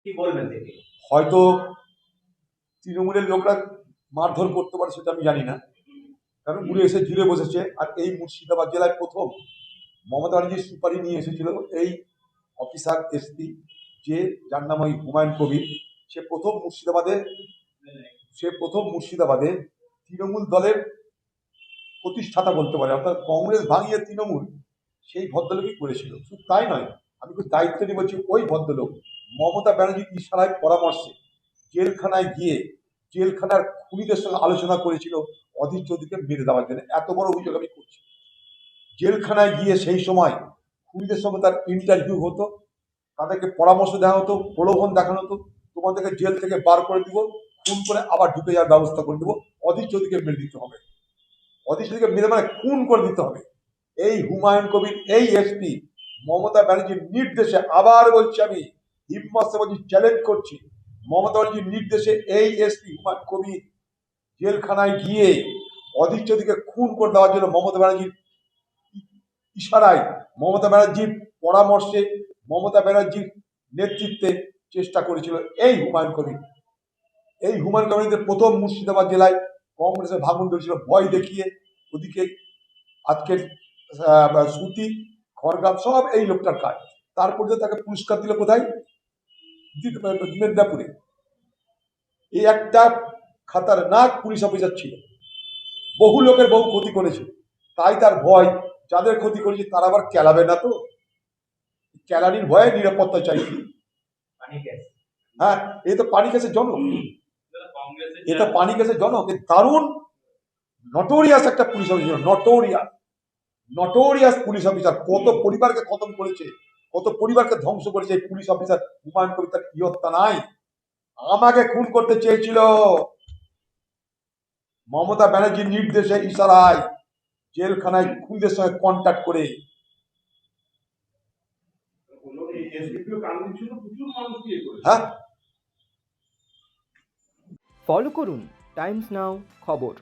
কি বলবেন দেখে? হয়তো তৃণমূলের লোকরা মারধর করতে পারে সেটা আমি জানি না, কারণ উড়ে এসে জুড়ে বসেছে। আর এই মুর্শিদাবাদ জেলায় প্রথম মমতা ব্যানার্জির সুপারি নিয়ে এসেছিল এই অফিসার এসপি, যে যার নাম ওই হুমায়ুন কবির। সে প্রথম মুর্শিদাবাদে তৃণমূল দলের প্রতিষ্ঠাতা বলতে পারে, অর্থাৎ কংগ্রেস ভাঙিয়ে তৃণমূল সেই ভদ্রলোকই করেছিল। শুধু তাই নয়, আমি খুব দায়িত্ব নিয়ে বলছি, ওই ভদ্রলোক মমতা ব্যানার্জির ইশারায় পরামর্শে জেলখানায় গিয়ে জেলখানার খুনিদের সঙ্গে আলোচনা করেছিল অধীর চৌধুরীকে মেরে দেওয়ার জন্য। এত বড় অভিযোগ আমি করছি। জেলখানায় গিয়ে সেই সময় খুনিদের সঙ্গে তার ইন্টারভিউ হতো, তাদেরকে পরামর্শ দেওয়া হতো, প্রলোভন দেখানো হতো, তোমাদেরকে জেল থেকে বার করে দিব, খুন করে আবার ঢুকে যাওয়ার ব্যবস্থা করে দেবো, অধীর চৌধুরীকে মেরে দিতে হবে। অধীর চৌধুরীকে মেরে মানে খুন করে দিতে হবে। এই হুমায়ুন কবির, এই এসপি মমতা ব্যানার্জির নির্দেশে, আবার বলছি আমি, হিম্মত সে বলছি, চ্যালেঞ্জ করছি, মমতা ব্যানার্জির নির্দেশে এই এসপি হুমায়ুন কবির জেলখানায় গিয়ে অধীর চৌধুরীকে খুন করে দেওয়ার জন্য মমতা ব্যানার্জির ইশারায়, মমতা ব্যানার্জির পরামর্শে, মমতা ব্যানার্জির নেতৃত্বে চেষ্টা করেছিল এই হুমায়ুন কবির। এই হুমায়ুন কবিরদের প্রথম মুর্শিদাবাদ জেলায় কংগ্রেসের ভাঙন ধরেছিল ভয় দেখিয়ে। ওদিকে আজকের শ্রুতি খড়গাম সব এই লোকটার কাজ। তারপরে তাকে পুরস্কার দিল কোথায়? মেদিনীপুরে। এই একটা খাতারনাক পুলিশ অফিসার ছিল, বহু লোকের বহু ক্ষতি করেছে। তাই তার ভয়, যাদের ক্ষতি করেছে তারা আবার কেলাবে না তো, ক্যালারির ভয়ে নিরাপত্তা চাইছি। হ্যাঁ, এ তো পানি কেসের জনক, এটা পানি কেসের জনক। দারুণ নটোরিয়াস একটা police officer, notorious police officer. কত পরিবারকে খতম করেছে, কত পরিবারকে ধ্বংস করেছে এই পুলিশ অফিসার হুমায়ুন কবির। তার ইয়ত্তা নাই। আমাকে খুন করতে চেয়েছিল, মমতা ব্যানার্জির নির্দেশে ইশারায় জেলখানায় খুনিদের সঙ্গে কন্ট্যাক্ট করে। হ্যাঁ, ফলো করুন টাইমস নাও খবর।